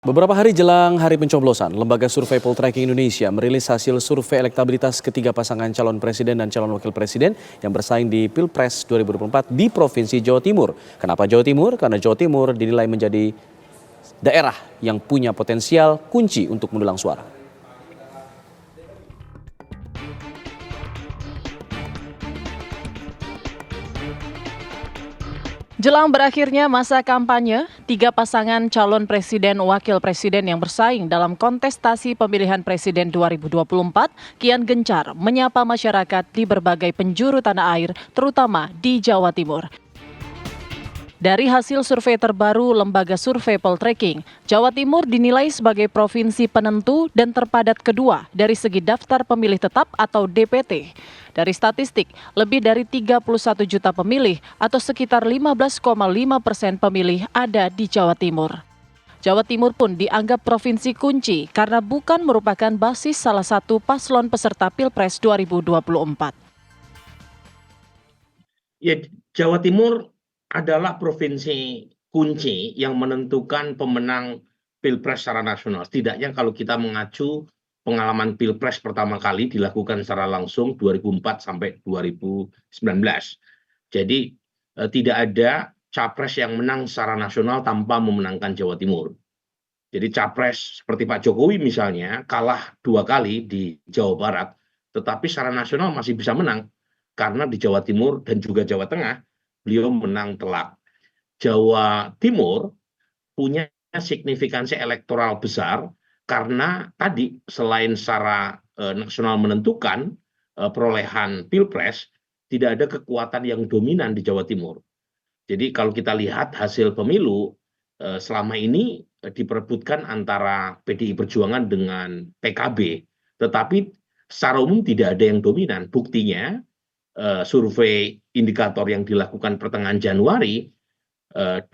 Beberapa hari jelang hari pencoblosan, Lembaga Survei Poltreking Indonesia merilis hasil survei elektabilitas ketiga pasangan calon presiden dan calon wakil presiden yang bersaing di Pilpres 2024 di Provinsi Jawa Timur. Kenapa Jawa Timur? Karena Jawa Timur dinilai menjadi daerah yang punya potensial kunci untuk mendulang suara. Jelang berakhirnya masa kampanye, tiga pasangan calon presiden wakil presiden yang bersaing dalam kontestasi pemilihan presiden 2024 kian gencar menyapa masyarakat di berbagai penjuru tanah air, terutama di Jawa Timur. Dari hasil survei terbaru Lembaga Survei Poltreking, Jawa Timur dinilai sebagai provinsi penentu dan terpadat kedua dari segi daftar pemilih tetap atau DPT. Dari statistik, lebih dari 31 juta pemilih atau sekitar 15,5% pemilih ada di Jawa Timur. Jawa Timur pun dianggap provinsi kunci karena bukan merupakan basis salah satu paslon peserta Pilpres 2024. Ya, Jawa Timur adalah provinsi kunci yang menentukan pemenang Pilpres secara nasional. Setidaknya kalau kita mengacu pengalaman Pilpres pertama kali dilakukan secara langsung 2004 sampai 2019. Jadi tidak ada capres yang menang secara nasional tanpa memenangkan Jawa Timur. Jadi capres seperti Pak Jokowi misalnya kalah 2 kali di Jawa Barat, tetapi secara nasional masih bisa menang karena di Jawa Timur dan juga Jawa Tengah beliau menang telak. Jawa Timur punya signifikansi elektoral besar karena tadi selain secara nasional menentukan perolehan Pilpres, tidak ada kekuatan yang dominan di Jawa Timur. Jadi kalau kita lihat hasil pemilu selama ini diperebutkan antara PDI Perjuangan dengan PKB, tetapi secara umum tidak ada yang dominan. Buktinya survei indikator yang dilakukan pertengahan Januari,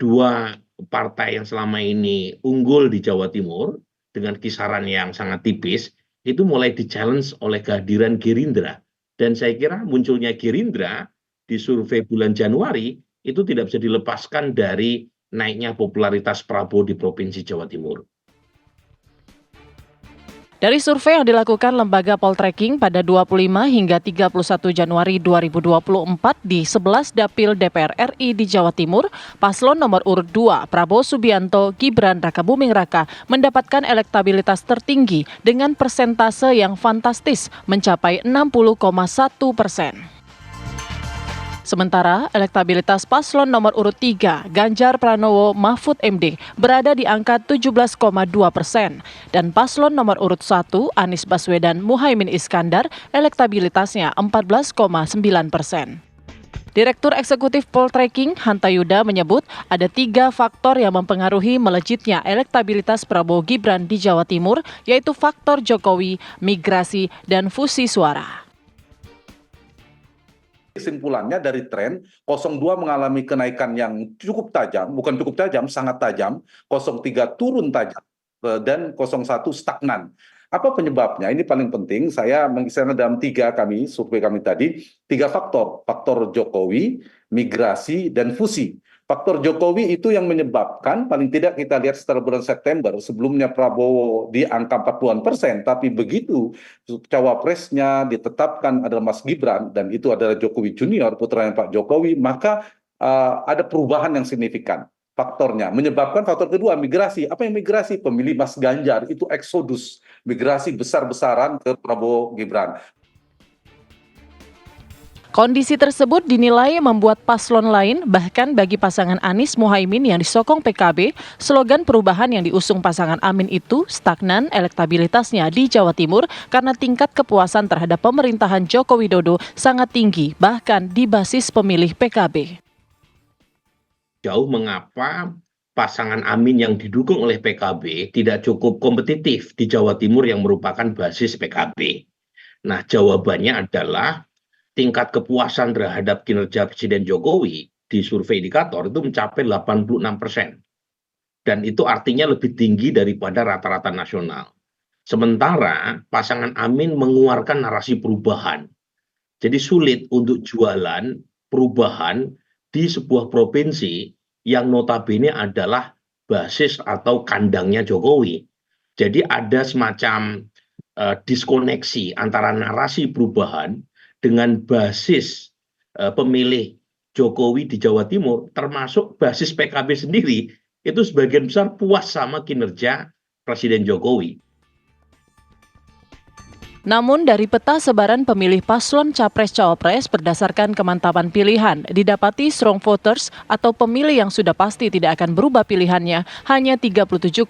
dua partai yang selama ini unggul di Jawa Timur dengan kisaran yang sangat tipis, itu mulai di-challenge oleh kehadiran Gerindra. Dan saya kira munculnya Gerindra di survei bulan Januari itu tidak bisa dilepaskan dari naiknya popularitas Prabowo di Provinsi Jawa Timur. Dari survei yang dilakukan Lembaga Poltreking pada 25 hingga 31 Januari 2024 di 11 dapil DPR RI di Jawa Timur, paslon nomor urut 2 Prabowo Subianto Gibran Rakabuming Raka mendapatkan elektabilitas tertinggi dengan persentase yang fantastis mencapai 60,1%. Sementara elektabilitas paslon nomor urut 3 Ganjar Pranowo Mahfud MD berada di angka 17,2% dan paslon nomor urut 1 Anies Baswedan Muhaimin Iskandar elektabilitasnya 14,9%. Direktur Eksekutif Poltreking Hanta Yuda menyebut ada 3 faktor yang mempengaruhi melejitnya elektabilitas Prabowo Gibran di Jawa Timur, yaitu faktor Jokowi, migrasi, dan fusi suara. Kesimpulannya dari tren 02 mengalami kenaikan yang cukup tajam, bukan cukup tajam, sangat tajam, 03 turun tajam, dan 01 stagnan. Apa penyebabnya? Ini paling penting, saya mengisahkan dalam survei kami tadi, 3 faktor. Faktor Jokowi, migrasi, dan fusi. Faktor Jokowi itu yang menyebabkan, paling tidak kita lihat setelah bulan September, sebelumnya Prabowo di angka 40-an%, tapi begitu cawapresnya ditetapkan adalah Mas Gibran, dan itu adalah Jokowi Junior, putranya Pak Jokowi, maka ada perubahan yang signifikan. Faktornya menyebabkan faktor kedua, migrasi. Apa yang migrasi? Pemilih Mas Ganjar, itu eksodus, migrasi besar-besaran ke Prabowo Gibran. Kondisi tersebut dinilai membuat paslon lain, bahkan bagi pasangan Anies Muhaimin yang disokong PKB, slogan perubahan yang diusung pasangan Amin itu stagnan elektabilitasnya di Jawa Timur karena tingkat kepuasan terhadap pemerintahan Joko Widodo sangat tinggi, bahkan di basis pemilih PKB. Jauh mengapa pasangan Amin yang didukung oleh PKB tidak cukup kompetitif di Jawa Timur yang merupakan basis PKB. Nah, jawabannya adalah tingkat kepuasan terhadap kinerja Presiden Jokowi di survei indikator itu mencapai 86%. Dan itu artinya lebih tinggi daripada rata-rata nasional. Sementara pasangan Amin mengeluarkan narasi perubahan. Jadi sulit untuk jualan perubahan di sebuah provinsi yang notabene adalah basis atau kandangnya Jokowi. Jadi ada semacam diskoneksi antara narasi perubahan dengan basis pemilih Jokowi di Jawa Timur, termasuk basis PKB sendiri, itu sebagian besar puas sama kinerja Presiden Jokowi. Namun dari peta sebaran pemilih paslon Capres-Cawapres berdasarkan kemantapan pilihan, didapati strong voters atau pemilih yang sudah pasti tidak akan berubah pilihannya hanya 37,8%.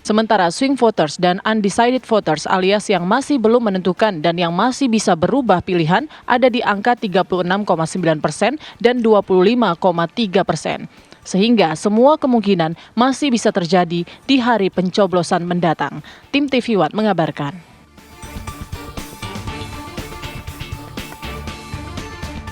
Sementara swing voters dan undecided voters alias yang masih belum menentukan dan yang masih bisa berubah pilihan ada di angka 36,9% dan 25,3%. Sehingga semua kemungkinan masih bisa terjadi di hari pencoblosan mendatang. Tim TV One mengabarkan.